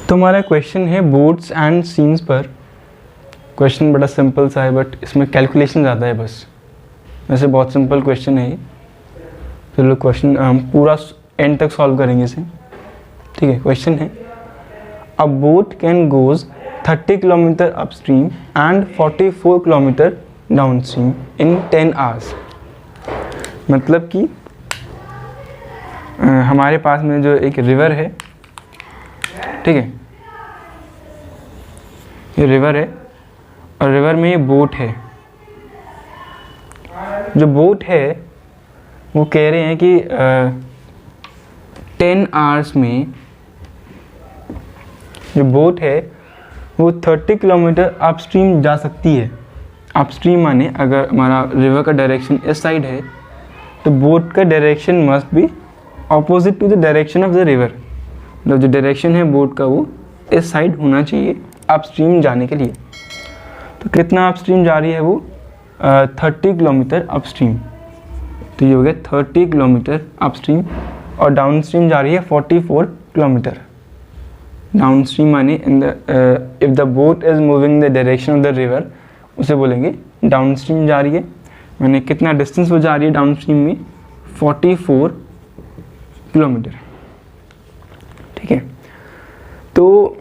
तो हमारा क्वेश्चन है बोट्स एंड सीन्स पर। क्वेश्चन बड़ा सिंपल सा है बट इसमें कैलकुलेशन ज़्यादा है बस। वैसे बहुत सिंपल क्वेश्चन है ये। चलो क्वेश्चन हम पूरा एंड तक सॉल्व करेंगे इसे। ठीक है, क्वेश्चन है अ boat can goes 30 kilometre upstream and 44 kilometre downstream in 10 hours. मतलब कि हमारे पास में जो एक रिवर है, ठीक है, ये रिवर है और रिवर में ये बोट है। जो बोट है वो कह रहे हैं कि 10 आवर्स में जो बोट है वो 30 किलोमीटर अपस्ट्रीम जा सकती है। अपस्ट्रीम माने अगर हमारा रिवर का डायरेक्शन इस साइड है तो बोट का direction must be opposite to the direction of the river. मतलब जो डायरेक्शन है बोट का वो इस साइड होना चाहिए अपस्ट्रीम जाने के लिए। तो कितना अपस्ट्रीम जा रही है वो 30 किलोमीटर अपस्ट्रीम। तो ये हो गया 30 किलोमीटर अपस्ट्रीम और डाउनस्ट्रीम जा रही है 44 किलोमीटर। डाउनस्ट्रीम माने in the if the boat is moving the direction of the river उसे बोलेंगे डाउनस्ट्रीम जा रही है। मैंने कितना डिस्टेंस वो जा रही है डाउनस्ट्रीम में 44 किलोमीटर। ठीक है, तो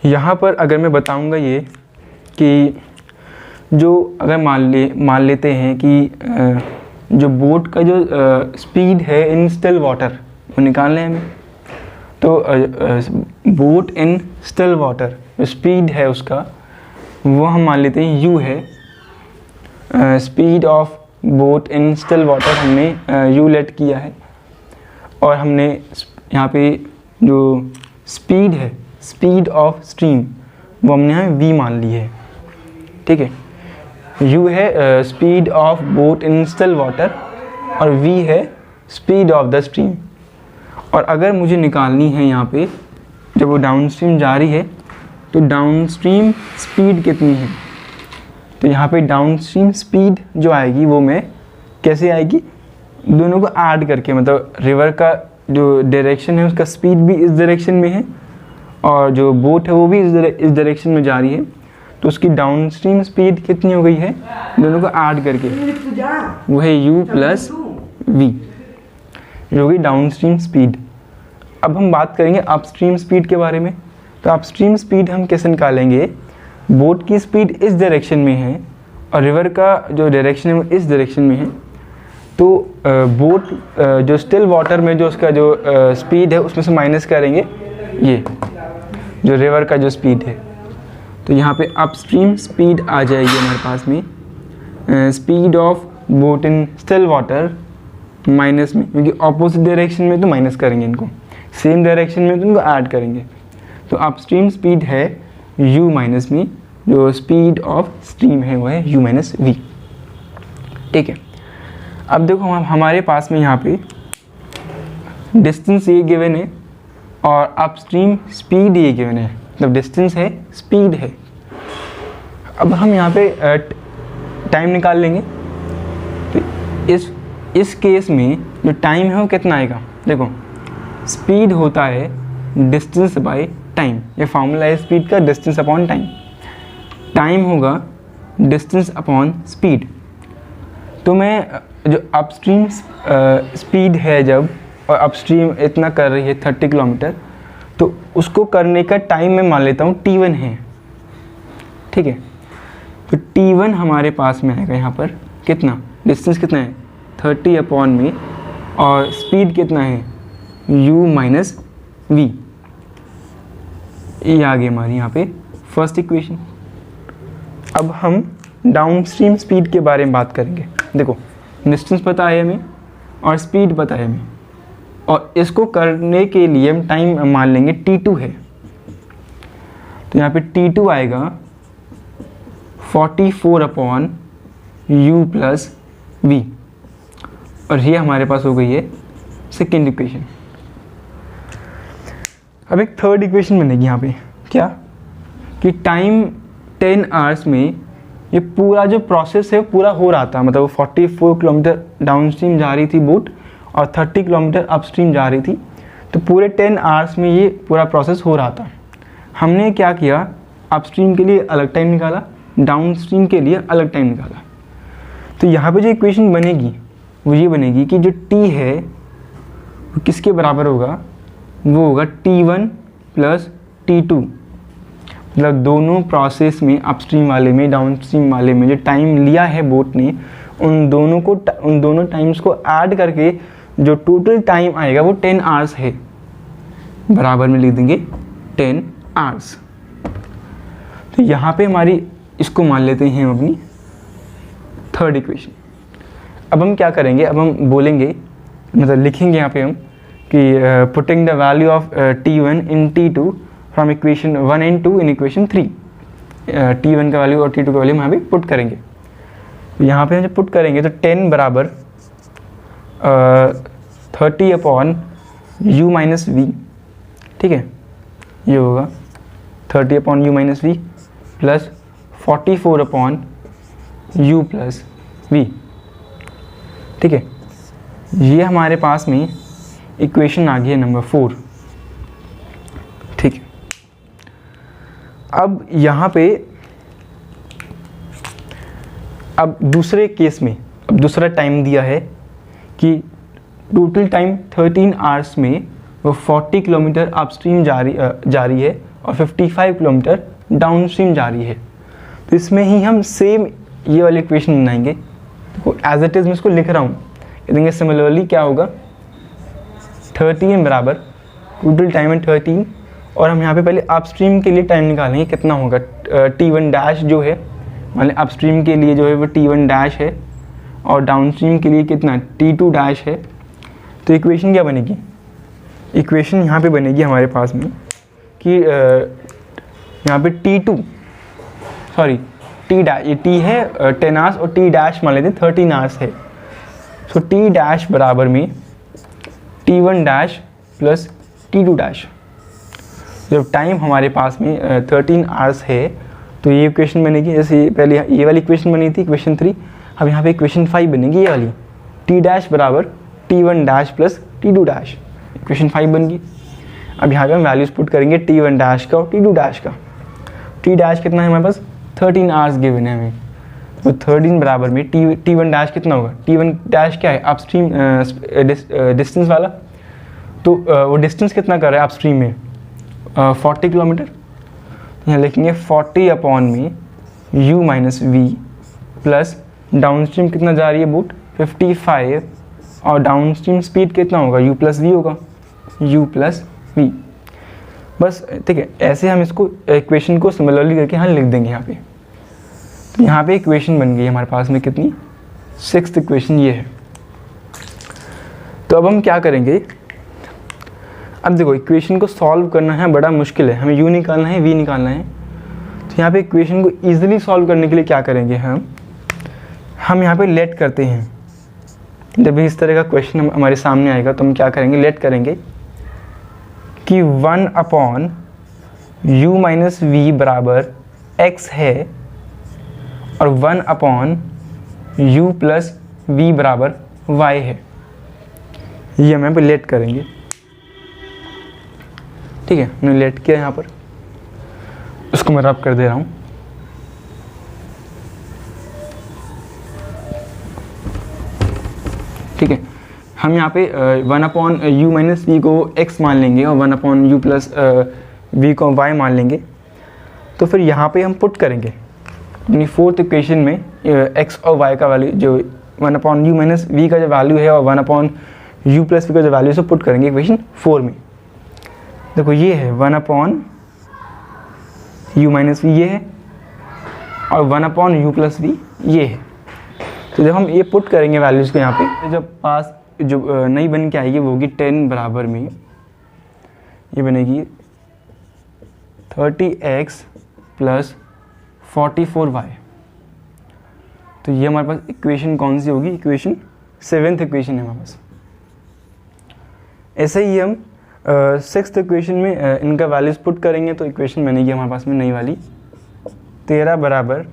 यहाँ पर अगर मैं बताऊँगा ये कि जो अगर मान लेते हैं कि जो बोट का जो स्पीड है इन स्टिल वाटर वो निकाल लें हमें। तो बोट इन स्टिल वाटर जो स्पीड है उसका वो हम मान लेते हैं u है। Speed of boat in still water हमने u लेट किया है और हमने यहाँ पे जो स्पीड है स्पीड ऑफ स्ट्रीम वो हमने यहाँ v मान ली है। ठीक है, u है speed of boat in still water और v है स्पीड ऑफ द स्ट्रीम। और अगर मुझे निकालनी है यहाँ पे जब वो डाउनस्ट्रीम जा रही है तो डाउनस्ट्रीम स्पीड कितनी है, तो यहाँ पे डाउनस्ट्रीम स्पीड जो आएगी वो मैं कैसे आएगी, दोनों को ऐड करके। मतलब रिवर का जो डायरेक्शन है उसका स्पीड भी इस डायरेक्शन में है और जो बोट है वो भी इस डायरेक्शन में जा रही है, तो उसकी डाउनस्ट्रीम स्पीड कितनी हो गई है, दोनों को ऐड करके वो है u प्लस v जो होगी डाउनस्ट्रीम स्पीड। अब हम बात करेंगे अपस्ट्रीम स्पीड के बारे में। तो अपस्ट्रीम स्पीड हम कैसे निकालेंगे, बोट की स्पीड इस डायरेक्शन में है और रिवर का जो डायरेक्शन है वो इस डायरेक्शन में है। तो बोट जो स्टिल वाटर में जो उसका जो स्पीड है उसमें से माइनस करेंगे ये जो रिवर का जो स्पीड है। तो यहाँ पे अपस्ट्रीम स्पीड आ जाएगी हमारे पास में speed of boat in still water minus में, क्योंकि ऑपोजिट डायरेक्शन में तो माइनस करेंगे इनको, सेम डायरेक्शन में तो इनको ऐड करेंगे। तो अपस्ट्रीम स्पीड है u माइनस में, जो स्पीड ऑफ स्ट्रीम है वो है u माइनस v। ठीक है, अब देखो हमारे पास में यहाँ पे डिस्टेंस ये गिवन है और अपस्ट्रीम स्पीड ये गिवन है। मतलब डिस्टेंस है स्पीड है। अब हम यहाँ पे टाइम निकाल लेंगे। तो इस केस में जो टाइम है वो कितना आएगा, देखो स्पीड होता है डिस्टेंस बाय टाइम। ये फार्मूला है स्पीड का, डिस्टेंस अपॉन टाइम। टाइम होगा डिस्टेंस अपॉन स्पीड। तो मैं जो अपस्ट्रीम स्पीड है जब और अपस्ट्रीम इतना कर रही है 30 किलोमीटर, तो उसको करने का टाइम मैं मान लेता हूँ t1 है। ठीक है, तो t1 हमारे पास में आएगा यहाँ पर कितना, डिस्टेंस कितना है 30 अपॉन में और स्पीड कितना है u माइनस v। ये आ गई हमारी यहाँ पे फर्स्ट इक्वेशन। अब हम डाउनस्ट्रीम स्पीड के बारे में बात करेंगे। देखो डिस्टेंस पता है हमें और स्पीड पता है हमें, और इसको करने के लिए हम टाइम मान लेंगे t2 है। तो यहाँ पे t2 आएगा 44 अपॉन u प्लस v और ये हमारे पास हो गई है सेकेंड इक्वेशन। अब एक थर्ड इक्वेशन बनेगी यहाँ पे, क्या कि टाइम 10 आवर्स में ये पूरा जो प्रोसेस है पूरा हो रहा था। मतलब वो 44 किलोमीटर डाउनस्ट्रीम जा रही थी बोट और 30 किलोमीटर अपस्ट्रीम जा रही थी। तो पूरे 10 आवर्स में ये पूरा प्रोसेस हो रहा था। हमने क्या किया, अपस्ट्रीम के लिए अलग टाइम निकाला, डाउनस्ट्रीम के लिए अलग टाइम निकाला। तो यहाँ पे जो इक्वेशन बनेगी वो ये बनेगी कि जो t है वो किसके बराबर होगा, वो होगा t1 प्लस t2। मतलब दोनों प्रोसेस में, अपस्ट्रीम वाले में डाउनस्ट्रीम वाले में जो टाइम लिया है बोट ने, उन दोनों टाइम्स को ऐड करके जो टोटल टाइम आएगा वो 10 आवर्स है। बराबर में लिख देंगे 10 आवर्स। तो यहाँ पे हमारी इसको मान लेते हैं हम अपनी थर्ड इक्वेशन। अब हम क्या करेंगे, अब हम बोलेंगे, मतलब लिखेंगे यहाँ पे हम कि putting the value of t1 in t2 from equation 1 and 2 in equation 3। t1 का वैल्यू और t2 का वैल्यू हम यहाँ पे पुट करेंगे। तो यहाँ पे हम जब पुट करेंगे तो 10 बराबर 30 अपॉन u माइनस वी, ठीक है, ये होगा 30 upon u minus V plus 44 upon u plus V, ठीक है। ये हमारे पास में इक्वेशन आ गई है नंबर 4, ठीक है। अब यहाँ पे अब दूसरे केस में अब दूसरा टाइम दिया है कि टोटल टाइम 13 आवर्स में वो 40 किलोमीटर अपस्ट्रीम जा रही है और 55 किलोमीटर डाउनस्ट्रीम जा रही है। तो इसमें ही हम सेम ये वाली इक्वेशन बनाएंगे। तो एज इट इज़ मैं इसको लिख रहा हूँ, देंगे सिमिलरली क्या होगा, 13 बराबर टोटल टाइम है 13, और हम यहाँ पे पहले अपस्ट्रीम के लिए टाइम निकालेंगे कितना होगा, t1 डैश जो है, मान लें अपस्ट्रीम के लिए जो है वो t1 डैश है और डाउनस्ट्रीम के लिए कितना t2 डैश है। तो इक्वेशन क्या बनेगी, इक्वेशन यहाँ पे बनेगी हमारे पास में कि यहाँ पे t2 सॉरी t डैश, ये t है 10 आवर्स और t डैश मान लेते हैं 13 आवर्स है। सो t डैश बराबर में t1 dash plus t2 dash. जब टाइम हमारे पास में 13 आवर्स है तो ये इक्वेशन बनेगी, जैसे पहले ये वाली इक्वेशन बनी थी इक्वेशन 3, अब यहाँ पे इक्वेशन 5 बनेगी ये वाली, t डैश बराबर t1 dash plus t2 dash, equation 5 बन गई। अब यहाँ पे हम वैल्यूज पुट करेंगे t1 डैश का और t2 डैश का। t डैश कितना है हमारे पास, 13 आवर्स गिवन है हमें, तो 13 बराबर में t1 डैश कितना होगा, t1 डैश क्या है अपस्ट्रीम डिस्टेंस वाला, तो वो डिस्टेंस कितना कर रहा है अपस्ट्रीम में 40 किलोमीटर। यहाँ लिखेंगे 40 अपॉन में u minus V plus downstream कितना जा रही है बोट 55, और डाउनस्ट्रीम स्पीड कितना होगा u प्लस वी होगा, u प्लस वी। बस ठीक है, ऐसे हम इसको इक्वेशन को सिमिलरली करके यहाँ लिख देंगे यहाँ पे। तो यहाँ पे इक्वेशन बन गई हमारे पास में कितनी, 6th इक्वेशन ये है। तो अब हम क्या करेंगे, अब देखो इक्वेशन को सॉल्व करना है बड़ा मुश्किल है, हमें u निकालना है v निकालना है। तो यहाँ पे इक्वेशन को ईजिली सॉल्व करने के लिए क्या करेंगे, हम यहाँ पे लेट करते हैं। जब भी इस तरह का क्वेश्चन हमारे सामने आएगा तो हम क्या करेंगे, लेट करेंगे कि 1 अपॉन u माइनस वी बराबर x है और 1 अपॉन u प्लस वी बराबर y है। ये हम यहाँ पे लेट करेंगे, ठीक है। मैंने लेट किया यहाँ पर, उसको मैं रब कर दे रहा हूँ। ठीक है, हम यहाँ पे 1 अपॉन u माइनस वी को x मान लेंगे और 1 अपॉन u प्लस वी को y मान लेंगे। तो फिर यहाँ पे हम पुट करेंगे अपनी 4th इक्वेशन में x और y का वैल्यू, जो 1 अपॉन u माइनस वी का जो वैल्यू है और 1 अपॉन u प्लस वी का जो वैल्यू है, पुट करेंगे इक्वेशन 4 में। देखो ये है 1 अपॉन u माइनस वी ये है और 1 अपॉन u प्लस वी ये है। तो जब हम ये पुट करेंगे वैल्यूज़ को यहाँ पे, जब पास जो नई बन के आएगी वो होगी 10 बराबर में ये बनेगी 30x प्लस 44y। तो ये हमारे पास इक्वेशन कौन सी होगी, इक्वेशन 7th इक्वेशन है हमारे पास। ऐसे ही हम 6th इक्वेशन में इनका वैल्यूज पुट करेंगे तो इक्वेशन बनेगी हमारे पास में नई वाली 13 बराबर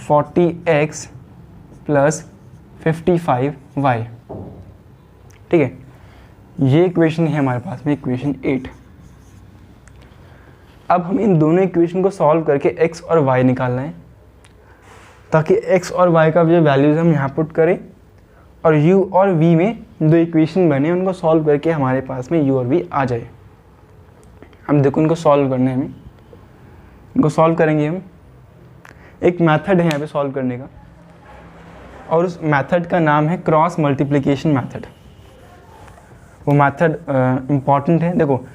40x प्लस 55y। ठीक है, ये इक्वेशन है हमारे पास में इक्वेशन 8। अब हम इन दोनों इक्वेशन को सॉल्व करके x और y निकालना है, ताकि x और y का जो वैल्यूज़ हम यहाँ पुट करें और u और v में दो इक्वेशन बने, उनको सॉल्व करके हमारे पास में u और v आ जाए। हम देखो इनको सॉल्व करने हमें, इनको सॉल्व करेंगे हम। एक मेथड है यहाँ पे सॉल्व करने का, और उस मेथड का नाम है क्रॉस मल्टीप्लिकेशन मेथड। वो मेथड इम्पॉर्टेंट है। देखो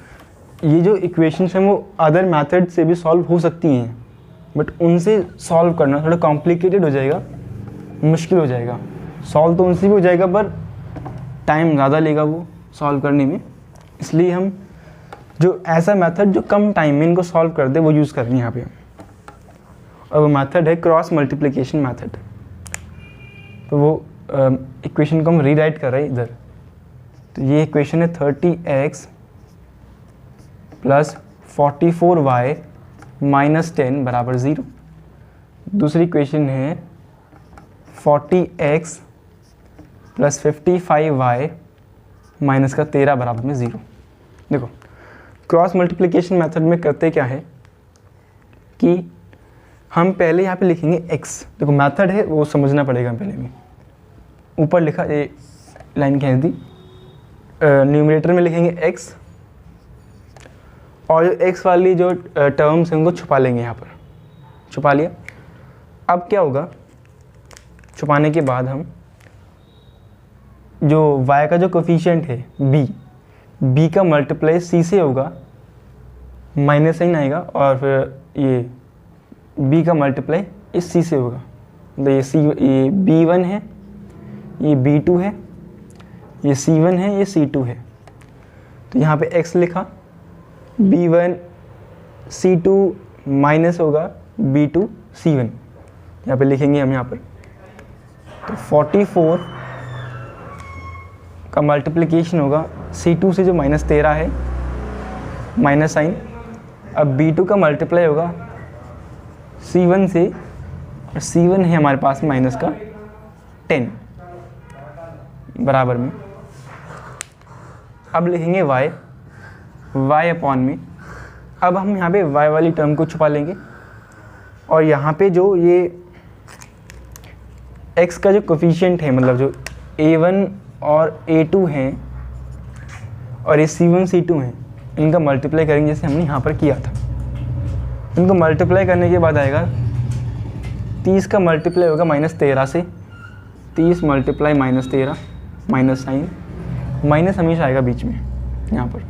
ये जो इक्वेशंस हैं वो अदर मेथड से भी सॉल्व हो सकती हैं, बट उनसे सॉल्व करना थोड़ा कॉम्प्लिकेटेड हो जाएगा, मुश्किल हो जाएगा। सॉल्व तो उनसे भी हो जाएगा पर टाइम ज़्यादा लेगा वो सॉल्व करने में, इसलिए हम जो ऐसा मेथड जो कम टाइम में इनको सॉल्व कर दे वो यूज़ कर रहे हैं यहाँ पे। और वो मेथड है क्रॉस मल्टीप्लिकेशन मेथड। तो वो इक्वेशन को हम रीराइट कर रहे हैं इधर। तो ये इक्वेशन है 30x प्लस 44y माइनस 10 बराबर 0। दूसरी इक्वेशन है 40x प्लस 55y माइनस का 13 बराबर में 0। देखो क्रॉस मल्टीप्लिकेशन मेथड में करते क्या है कि हम पहले यहाँ पे लिखेंगे x। देखो मेथड है वो समझना पड़ेगा पहले में। ऊपर लिखा ये लाइन कह दी, न्यूमरेटर में लिखेंगे x, और जो x वाली जो टर्म्स हैं उनको छुपा लेंगे यहाँ पर। छुपा लिया। अब क्या होगा, छुपाने के बाद हम जो y का जो कोफिशिएंट है b का मल्टीप्लाई c से होगा, माइनस साइन आएगा, और फिर ये b का मल्टीप्लाई इस c से होगा। तो ये b1 है, ये b2 है, ये c1 है, ये c2 है। तो यहाँ पे x लिखा, b1 c2 माइनस होगा b2 c1, यहाँ पे लिखेंगे हम यहाँ पर। तो 44 का मल्टीप्लिकेशन होगा c2 से जो माइनस 13 है, माइनस साइन। अब b2 का मल्टीप्लाई होगा c1 से, और c1 है हमारे पास माइनस का 10 बराबर में। अब लिखेंगे y अपॉन में। अब हम यहाँ पे y वाली टर्म को छुपा लेंगे, और यहाँ पे जो ये x का जो कोफिशिएंट है, मतलब जो a1 और a2 हैं और ये c1 c2 हैं, इनका मल्टीप्लाई करेंगे जैसे हमने यहाँ पर किया था। इनको मल्टीप्लाई करने के बाद आएगा 30 का मल्टीप्लाई होगा माइनस 13 से, 30 multiply minus 13, minus sign, minus हमेशा आएगा बीच में यहाँ पर,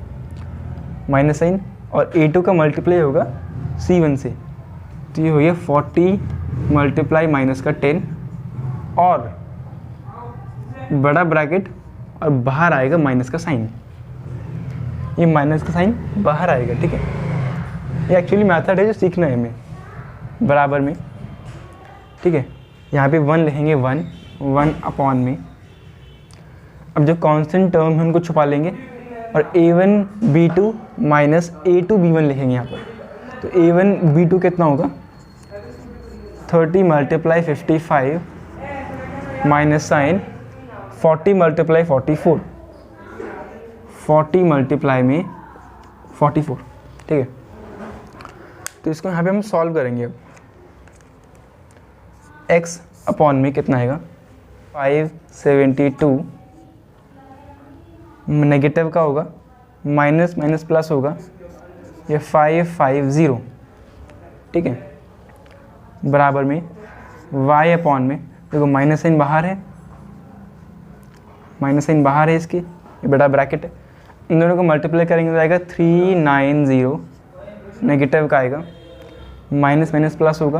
माइनस साइन। और a2 का मल्टीप्लाई होगा c1 से, तो ये हो गया 40 मल्टीप्लाई माइनस का 10, और बड़ा ब्रैकेट, और बाहर आएगा माइनस का साइन। ये माइनस का साइन बाहर आएगा, ठीक है। ये एक्चुअली मेथड है जो सीखना है हमें बराबर में, ठीक है। यहाँ पे 1 लिखेंगे, 1 अपॉन में। अब जो कांस्टेंट टर्म है उनको छुपा लेंगे, और a1 b2 minus a2 b1 लिखेंगे यहाँ पर। तो a1 b2 कितना होगा, 30 multiply 55 minus sign 40 multiply 44, 40 multiply में 44, ठीक है। तो इसको यहाँ पे हम सॉल्व करेंगे। अब x अपॉन में कितना आएगा, 572 नेगेटिव का होगा, माइनस माइनस प्लस होगा, ये 550, ठीक है, बराबर में y अपॉन में। देखो माइनस साइन बाहर है, माइनस साइन बाहर है इसकी, ये बड़ा ब्रैकेट है। इन दोनों को मल्टीप्लाई करेंगे तो आएगा 390, नेगेटिव का आएगा, माइनस माइनस प्लस होगा,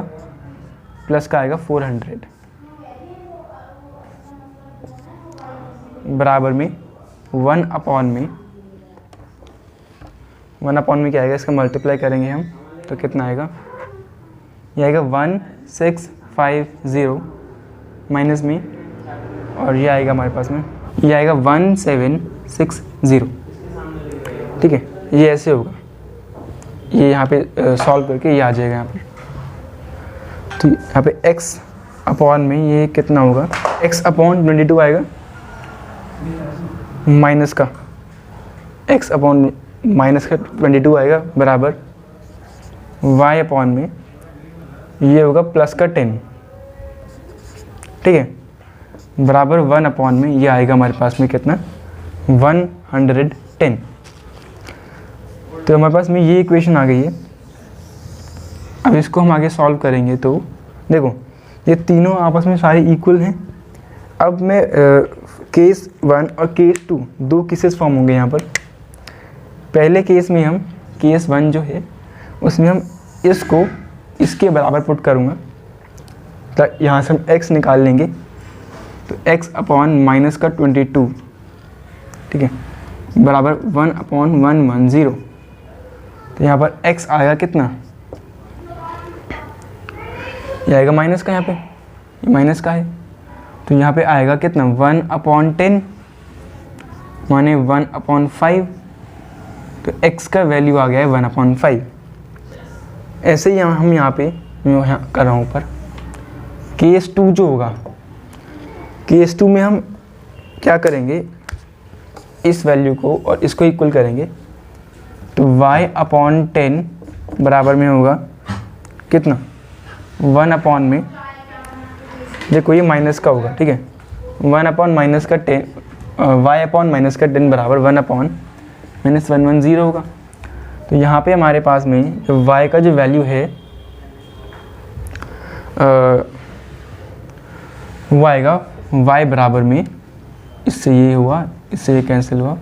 प्लस का आएगा 400, बराबर में 1 अपॉन में। 1 अपॉन में क्या आएगा, इसका मल्टीप्लाई करेंगे हम तो कितना आएगा, ये आएगा 1650 माइनस में, और ये आएगा हमारे पास में, ये आएगा 1760, ठीक है। ये ऐसे होगा, ये यहाँ पे सॉल्व करके ये आ जाएगा यहाँ पर। तो यहाँ पे x अपॉन में ये कितना होगा, x अपॉन 22 आएगा, माइनस का x अपॉन माइनस का 22 आएगा, बराबर y अपॉन में ये होगा प्लस का 10, ठीक है, बराबर 1 अपॉन में ये आएगा हमारे पास में कितना 110। तो हमारे पास में ये इक्वेशन आ गई है। अब इसको हम आगे सॉल्व करेंगे तो देखो ये तीनों आपस में सारे इक्वल हैं। अब मैं केस 1 और केस 2 दो केसेस फॉर्म होंगे यहाँ पर। पहले केस में हम केस 1 जो है उसमें हम इसको इसके बराबर पुट करूँगा, तो यहाँ से हम x निकाल लेंगे, तो x अपॉन माइनस का 22, ठीक है, बराबर 1/110। तो यहाँ पर x आएगा कितना, ये आएगा माइनस का, यहाँ पे ये माइनस का है, तो यहाँ पे आएगा कितना 1/10 माने 1/5। तो x का वैल्यू आ गया है 1/5। ऐसे ही हम यहाँ पे मैं यहाँ कर रहा हूँ ऊपर। केस 2 जो होगा, केस 2 में हम क्या करेंगे, इस वैल्यू को और इसको इक्वल करेंगे, तो y/10 बराबर में होगा कितना 1 अपॉन में, देखो ये माइनस का होगा, ठीक है, 1 अपॉन माइनस का 10, y अपॉन माइनस का 10 बराबर 1 अपॉन माइनस 110 होगा। तो यहाँ पे हमारे पास में जो y का जो वैल्यू है वो आएगा y बराबर में, इससे ये हुआ, इससे ये कैंसिल हुआ,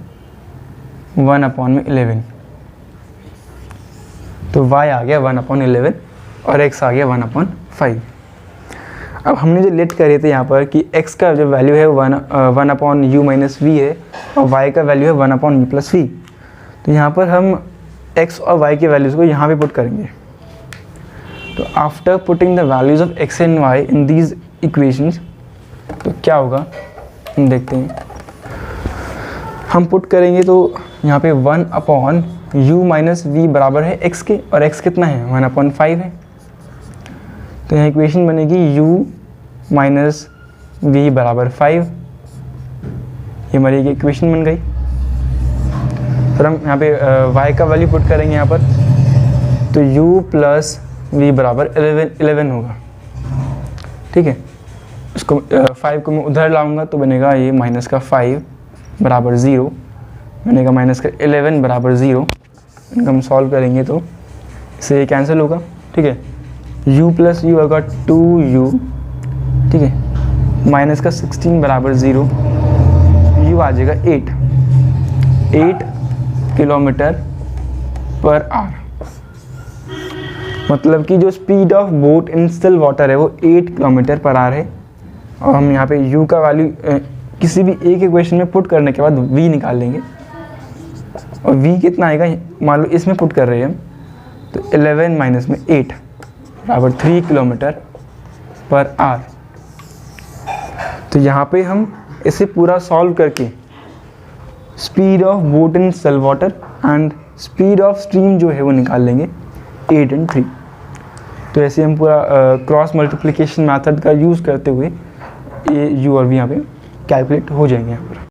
1/11। तो y आ गया 1/11 और x आ गया 1/5। अब हमने जो लेट करे थे यहाँ पर कि x का जो वैल्यू है 1/u माइनस v है और y का वैल्यू है 1/v प्लस v। तो यहाँ पर हम x और y के वैल्यूज़ को यहाँ पे पुट करेंगे। तो after putting the values of x and y in these equations, तो क्या होगा हम देखते हैं। हम पुट करेंगे तो यहाँ पे 1/u माइनस v बराबर है x के, और x कितना है 1/5 है। तो यहाँ इक्वेशन बनेगी u माइनस v बराबर 5। ये हमारी इक्वेशन बन गई। फिर हम यहाँ पे y का वैल्यू पुट करेंगे यहाँ पर, तो u प्लस v बराबर 11 होगा, ठीक है। इसको 5 को मैं उधर लाऊंगा तो बनेगा ये माइनस का 5 बराबर 0, बनेगा माइनस का 11 बराबर 0। इनको हम सॉल्व करेंगे तो इससे ये कैंसिल होगा, ठीक है। u प्लस u होगा 2u, ठीक है, माइनस का 16 बराबर 0, u आ जाएगा 8 किलोमीटर पर आवर। मतलब कि जो speed of boat in still water है वो 8 किलोमीटर पर आवर है। और हम यहाँ पे u का वैल्यू किसी भी एक इक्वेशन में पुट करने के बाद v निकाल लेंगे, और v कितना आएगा मान लो इसमें पुट कर रहे हैं हम, तो 11 माइनस में 8 बराबर 3 किलोमीटर पर आवर। तो यहाँ पे हम इसे पूरा सॉल्व करके speed of boat in still water and speed of stream जो है वो निकाल लेंगे 8 और 3। तो ऐसे हम पूरा क्रॉस मल्टीप्लिकेशन मेथड का यूज़ करते हुए ये u और v यहाँ पे कैलकुलेट हो जाएंगे यहाँ पर।